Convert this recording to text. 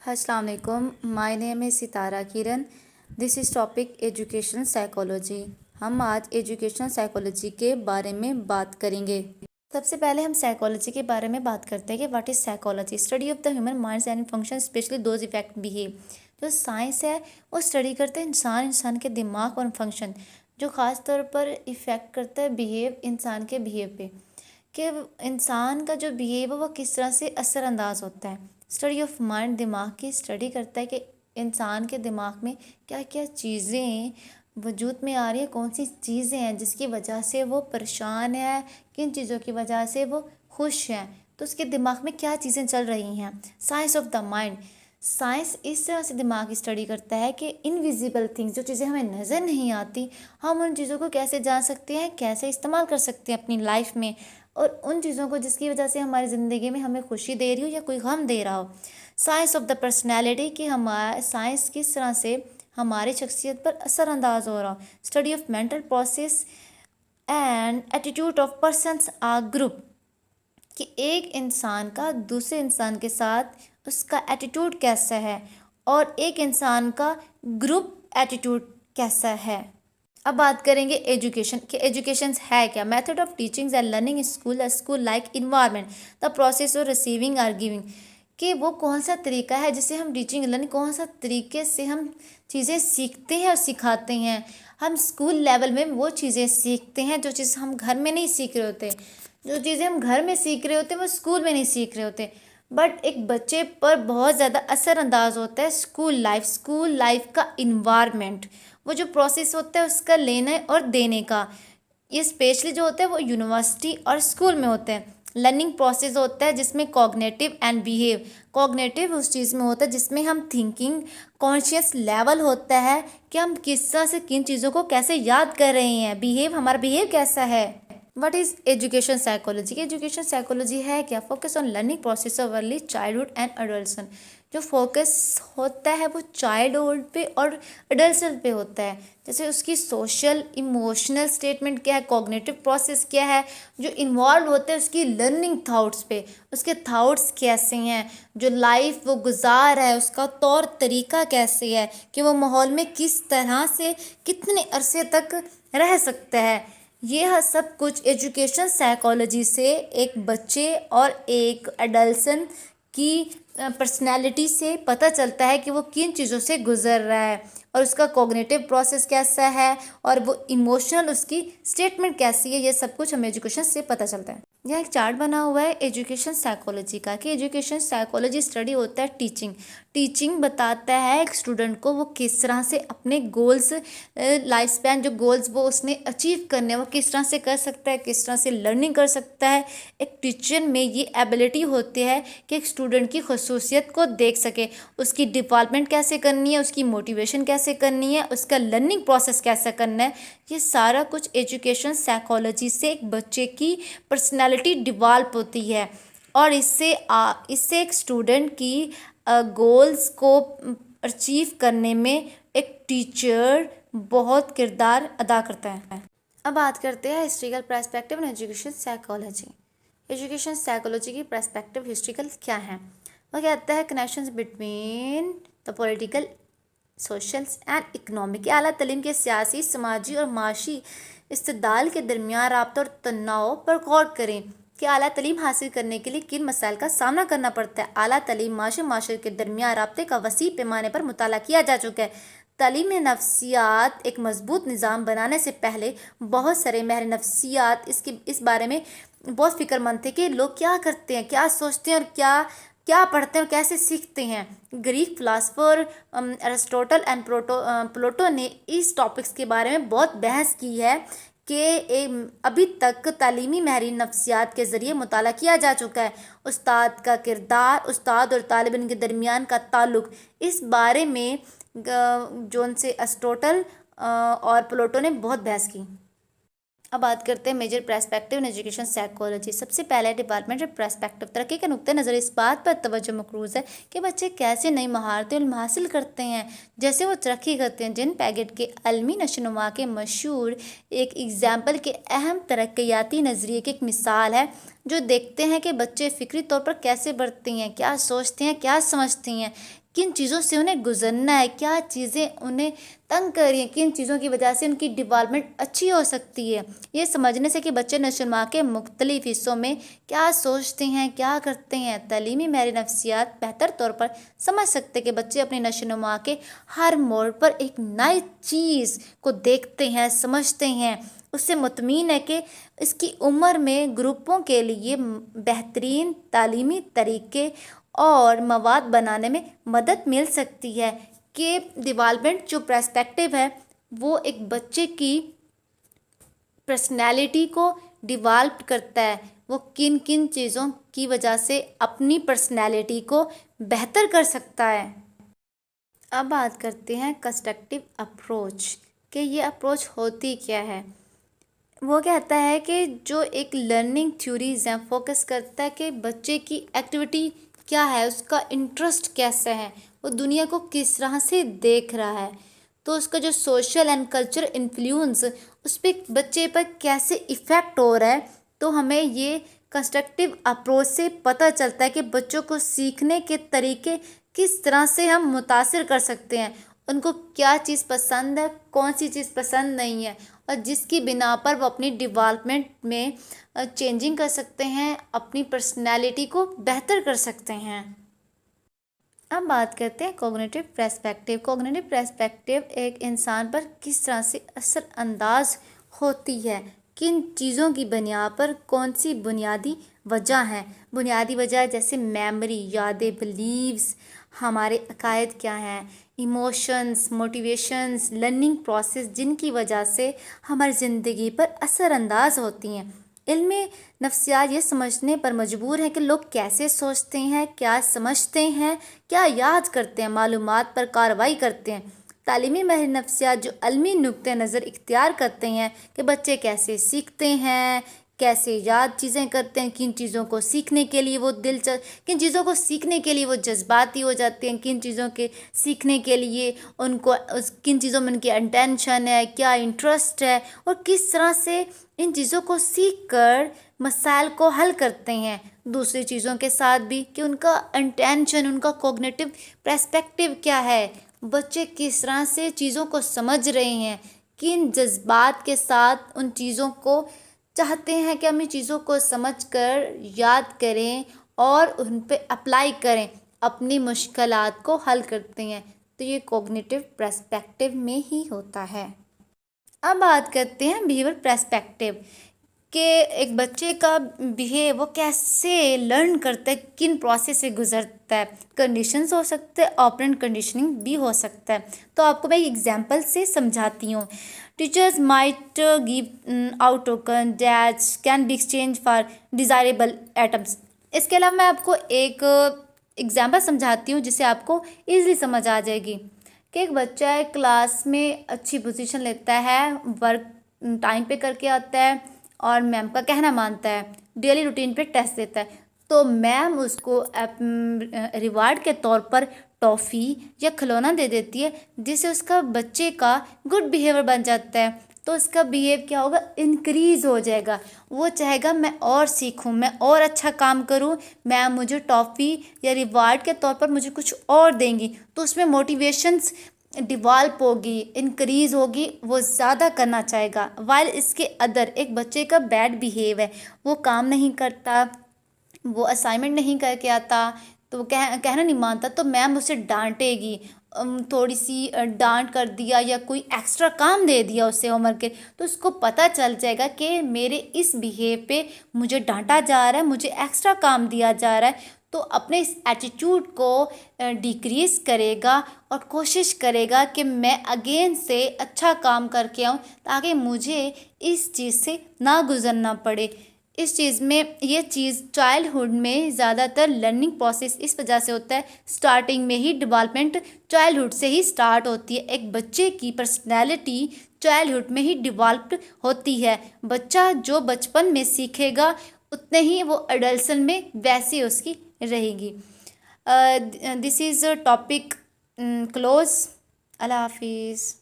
अस्सलाम वालेकुम, my name है Sitara Kiran. This is topic educational psychology. हम आज एजुकेशनल साइकोलॉजी के बारे में बात करेंगे। सबसे पहले हम साइकोलॉजी के बारे में बात करते हैं कि what is psychology. Study of the human minds and function specially those effect behave. जो साइंस है वो स्टडी करते हैं इंसान के दिमाग और फंक्शन, जो ख़ास तौर पर इफ़ेक्ट करता है बिहेव, इंसान के बिहेव पे, कि इंसान का जो बिहेव है वो किस तरह से असरअंदाज होता है। स्टडी ऑफ माइंड दिमाग की स्टडी करता है कि इंसान के दिमाग में क्या क्या चीज़ें वजूद में आ रही है, कौन सी चीज़ें हैं जिसकी वजह से वो परेशान है, किन चीज़ों की वजह से वो खुश हैं, तो उसके दिमाग में क्या चीज़ें चल रही हैं। Science of the mind, science इस तरह से दिमाग की स्टडी करता है कि इनविजिबल थिंग्स, जो चीज़ें हमें नज़र नहीं आती, हम उन चीज़ों को कैसे जान सकते हैं, कैसे इस्तेमाल कर सकते हैं अपनी लाइफ में, और उन चीज़ों को जिसकी वजह से हमारी ज़िंदगी में हमें खुशी दे रही हो या कोई गम दे रहा हो। साइंस ऑफ द पर्सनैलिटी, कि हमारा साइंस किस तरह से हमारी शख्सियत पर असरअंदाज हो रहा हो। Study of mental process and attitude of persons or group, कि एक इंसान का दूसरे इंसान के साथ उसका एटीट्यूड कैसा है और एक इंसान का ग्रुप एटीट्यूड कैसा है। अब बात करेंगे एजुकेशन, कि एजुकेशन है क्या। Method of teaching and learning school like environment, the process of receiving और गिविंग, कि वो कौन सा तरीका है जिससे हम टीचिंग लर्निंग, कौन सा तरीके से हम चीज़ें सीखते हैं और सिखाते हैं। हम स्कूल लेवल में वो चीज़ें सीखते हैं जो चीज़ हम घर में नहीं सीख रहे होते, जो चीज़ें हम घर में सीख रहे होते हैं वो स्कूल में नहीं सीख रहे होते। बट एक बच्चे पर बहुत ज़्यादा असरअंदाज होता है स्कूल लाइफ का इन्वायरमेंट, वो जो प्रोसेस होता है उसका लेने और देने का। ये स्पेशली जो होता है वो यूनिवर्सिटी और स्कूल में होते हैं। लर्निंग प्रोसेस होता है जिसमें कॉग्निटिव एंड बिहेव, कॉग्निटिव उस चीज़ में होता है जिसमें हम थिंकिंग कॉन्शियस लेवल होता है कि हम किस तरह से किन चीज़ों को कैसे याद कर रहे हैं, बिहेव, हमारा बिहेव कैसा है। What is education psychology. Education psychology है क्या। Focus on learning process of early childhood and adolescence, जो फोकस होता है वो चाइल्डहुड पे और एडल्टसन पे होता है। जैसे उसकी सोशल इमोशनल स्टेटमेंट क्या है, कॉग्निटिव प्रोसेस क्या है, जो इन्वॉल्व होते हैं उसकी लर्निंग थाट्स पे, उसके थाट्स कैसे हैं, जो लाइफ वो गुजार रहा है उसका तौर तरीका कैसे है, कि वो माहौल में किस तरह से कितने अरसे तक रह सकता है। ये सब कुछ एजुकेशन साइकोलॉजी से एक बच्चे और एक एडल्सन की पर्सनैलिटी से पता चलता है कि वो किन चीज़ों से गुजर रहा है और उसका कॉग्निटिव प्रोसेस कैसा है और वो इमोशनल उसकी स्टेटमेंट कैसी है। ये सब कुछ हमें एजुकेशन से पता चलता है। यह एक चार्ट बना हुआ है एजुकेशन साइकोलॉजी का, कि एजुकेशन साइकोलॉजी स्टडी होता है टीचिंग बताता है एक स्टूडेंट को वो किस तरह से अपने गोल्स, लाइफ स्पैन जो गोल्स वो उसने अचीव करने वो किस तरह से कर सकता है, किस तरह से लर्निंग कर सकता है। एक टीचर में ये एबिलिटी होती है कि एक स्टूडेंट की खसूसियत को देख सके, उसकी डेवलपमेंट कैसे करनी है, उसकी मोटिवेशन कैसे करनी है, उसका लर्निंग प्रोसेस कैसे करना है। ये सारा कुछ एजुकेशन साइकोलॉजी से एक बच्चे की पर्सनैलिटी डिवेल्प होती है और इससे एक स्टूडेंट की गोल्स को अचीव करने में एक टीचर बहुत किरदार अदा करता है। अब बात करते हैं historical perspective and education psychology. Education psychology की पर्सपेक्टिव हिस्ट्रिकल क्या है। वो कहता है connections between the political, social and economic, आला तलीम के सियासी, समाजी और माशी इस्तेदाल के दरमियान राब्ता और तनाव पर गौर करें कि आला तलीम हासिल करने के लिए किन मसाइल का सामना करना पड़ता है। आला तलीम माशरे के दरमियान राब्ते का वसी पैमाने पर मुताला किया जा चुका है। तालीम नफ्सियात एक मजबूत निज़ाम बनाने से पहले बहुत सारे माहिर नफ्सियात इस बारे में बहुत फिक्रमंद थे कि लोग क्या करते हैं, क्या सोचते हैं और क्या पढ़ते हैं और कैसे सीखते हैं। ग्रीक फिलासफर अरिस्टोटल एंड प्लेटो ने इस टॉपिक्स के बारे में बहुत बहस की है कि अभी तक तालीमी माहिरीन नफ्सियात के ज़रिए मुताला किया जा चुका है। उस्ताद का किरदार, उस्ताद और तालिब इल्म के दरमियान का ताल्लुक़, इस बारे में जोन से अरिस्टोटल और प्लेटो ने बहुत बहस की। अब बात करते हैं major perspective in education psychology. सबसे पहले डेवलपमेंट पर्सपेक्टिव, तरक्की का नुक्ता नज़र इस बात पर तवज्जो मकरूज़ है कि बच्चे कैसे नई महारतें हासिल करते हैं जैसे वो तरक्की करते हैं। जिन पैगेट के अलमी नशोनुमा के मशहूर एक एग्जाम्पल के अहम तरक्याती नज़रिए की एक मिसाल है, जो देखते हैं कि बच्चे फ़िक्री तौर पर कैसे बढ़ते हैं, क्या सोचते हैं, क्या समझते हैं, کن چیزوں سے انہیں گزرنا ہے، کیا چیزیں انہیں تنگ کر رہی ہیں، کن چیزوں کی وجہ سے ان کی ڈیولپمنٹ اچھی ہو سکتی ہے۔ یہ سمجھنے سے کہ بچے نشو و نما کے مختلف حصوں میں کیا سوچتے ہیں، کیا کرتے ہیں، تعلیمی ماہر نفسیات بہتر طور پر سمجھ سکتے کہ بچے اپنی نشو و نما کے ہر موڑ پر ایک نئی چیز کو دیکھتے ہیں، سمجھتے ہیں، اس سے مطمئن ہے کہ اس کی عمر میں گروپوں کے لیے بہترین تعلیمی طریقے اور مواد بنانے میں مدد مل سکتی ہے، کہ ڈیولپمنٹ جو پرسپیکٹیو ہے وہ ایک بچے کی پرسنالٹی کو ڈیولپ کرتا ہے، وہ کن کن چیزوں کی وجہ سے اپنی پرسنالٹی کو بہتر کر سکتا ہے۔ اب بات کرتے ہیں کنسٹرکٹیو اپروچ، کہ یہ اپروچ ہوتی کیا ہے۔ وہ کہتا ہے کہ جو ایک لرننگ تھیوریز ہیں فوکس کرتا ہے کہ بچے کی ایکٹیویٹی کیا ہے، اس کا انٹرسٹ کیسا ہے، وہ دنیا کو کس طرح سے دیکھ رہا ہے، تو اس کا جو سوشل اینڈ کلچر انفلوئنس اس پہ بچے پر کیسے ایفیکٹ ہو رہا ہے، تو ہمیں یہ کنسٹرکٹیو اپروچ سے پتہ چلتا ہے کہ بچوں کو سیکھنے کے طریقے کس طرح سے ہم متاثر کر سکتے ہیں، ان کو کیا چیز پسند ہے، کون سی چیز پسند نہیں ہے، اور جس کی بنا پر وہ اپنی ڈیولپمنٹ میں چینجنگ کر سکتے ہیں، اپنی پرسنالٹی کو بہتر کر سکتے ہیں۔ اب بات کرتے ہیں کوگنیٹیو پرسپیکٹیو۔ کوگنیٹیو پرسپیکٹیو ایک انسان پر کس طرح سے اثر انداز ہوتی ہے، کن چیزوں کی بنیاد پر، کون سی بنیادی وجہ ہیں۔ بنیادی وجہ جیسے میموری، یادیں، بلیوز، ہمارے عقائد کیا ہیں، ایموشنز، موٹیویشنز، لرننگ پروسیس، جن کی وجہ سے ہماری زندگی پر اثر انداز ہوتی ہیں۔ علم نفسیات یہ سمجھنے پر مجبور ہے کہ لوگ کیسے سوچتے ہیں، کیا سمجھتے ہیں، کیا یاد کرتے ہیں، معلومات پر کارروائی کرتے ہیں۔ تعلیمی ماہر نفسیات جو علمی نقطہ نظر اختیار کرتے ہیں کہ بچے کیسے سیکھتے ہیں، کیسے یاد چیزیں کرتے ہیں، کن چیزوں کو سیکھنے کے لیے وہ کن چیزوں کو سیکھنے کے لیے وہ جذباتی ہو جاتے ہیں، کن چیزوں کے سیکھنے کے لیے ان کو کن چیزوں میں ان کی انٹینشن ہے، کیا انٹرسٹ ہے، اور کس طرح سے ان چیزوں کو سیکھ کر مسائل کو حل کرتے ہیں۔ دوسری چیزوں کے ساتھ بھی کہ ان کا انٹینشن، ان کا کوگنیٹیو پرسپیکٹیو کیا ہے، بچے کس طرح سے چیزوں کو سمجھ رہے ہیں، کن جذبات کے ساتھ ان چیزوں کو چاہتے ہیں کہ ہم ان چیزوں کو سمجھ کر یاد کریں اور ان پہ اپلائی کریں، اپنی مشکلات کو حل کرتے ہیں، تو یہ کوگنیٹیو پرسپیکٹیو میں ہی ہوتا ہے۔ اب بات کرتے ہیں بیہیویئر پرسپیکٹیو، کہ ایک بچے کا بیہیو وہ کیسے لرن کرتا ہے، کن پروسیس سے گزرتا ہے۔ کنڈیشنز ہو سکتے ہیں، آپرینٹ کنڈیشننگ بھی ہو سکتا ہے۔ تو آپ کو میں ایگزامپل سے سمجھاتی ہوں۔ Teachers might give out token that can be exchange for desirable items. اس کے علاوہ میں آپ کو ایک ایگزامپل سمجھاتی ہوں جس سے آپ کو ایزیلی سمجھ آ جائے گی، کہ ایک بچہ کلاس میں اچھی پوزیشن لیتا ہے، ورک ٹائم پہ کر کے آتا ہے اور میم کا کہنا مانتا ہے، ڈیلی روٹین پہ ٹیسٹ دیتا ہے، تو میم اس کو ریوارڈ کے طور پر ٹافی یا کھلونا دے دیتی ہے، جس سے اس کا بچے کا گڈ بیہیویئر بن جاتا ہے، تو اس کا بیہیو کیا ہوگا، انکریز ہو جائے گا، وہ چاہے گا میں اور سیکھوں، میں اور اچھا کام کروں، میم مجھے ٹافی یا ریوارڈ کے طور پر مجھے کچھ اور دیں گی، تو اس میں موٹیویشنس ڈیولپ ہوگی، انکریز ہوگی، وہ زیادہ کرنا چاہے گا۔ وائل اس کے ادر ایک بچے کا بیڈ بیہیو ہے، وہ کام نہیں کرتا، وہ اسائنمنٹ نہیں کر کے آتا، تو وہ کہنا نہیں مانتا، تو میم اسے ڈانٹے گی، تھوڑی سی ڈانٹ کر دیا یا کوئی ایکسٹرا کام دے دیا اسے ہوم ورک کے، تو اس کو پتہ چل جائے گا کہ میرے اس بیہیو پہ مجھے ڈانٹا جا رہا ہے، مجھے ایکسٹرا کام دیا جا رہا ہے، تو اپنے اس ایٹیٹیوڈ کو ڈیکریز کرے گا اور کوشش کرے گا کہ میں اگین سے اچھا کام کر کے آؤں، تاکہ مجھے اس چیز سے نہ گزرنا پڑے۔ اس چیز میں یہ چیز چائلڈہڈ میں زیادہ تر لرننگ پروسیس اس وجہ سے ہوتا ہے، سٹارٹنگ میں ہی ڈیولپمنٹ چائلڈہڈ سے ہی سٹارٹ ہوتی ہے، ایک بچے کی پرسنالٹی چائلڈہڈ میں ہی ڈیولپڈ ہوتی ہے۔ بچہ جو بچپن میں سیکھے گا اتنے ہی وہ ایڈلسن میں ویسی اس کی رہے گی۔ دس از ٹاپک کلوز۔ اللہ حافظ۔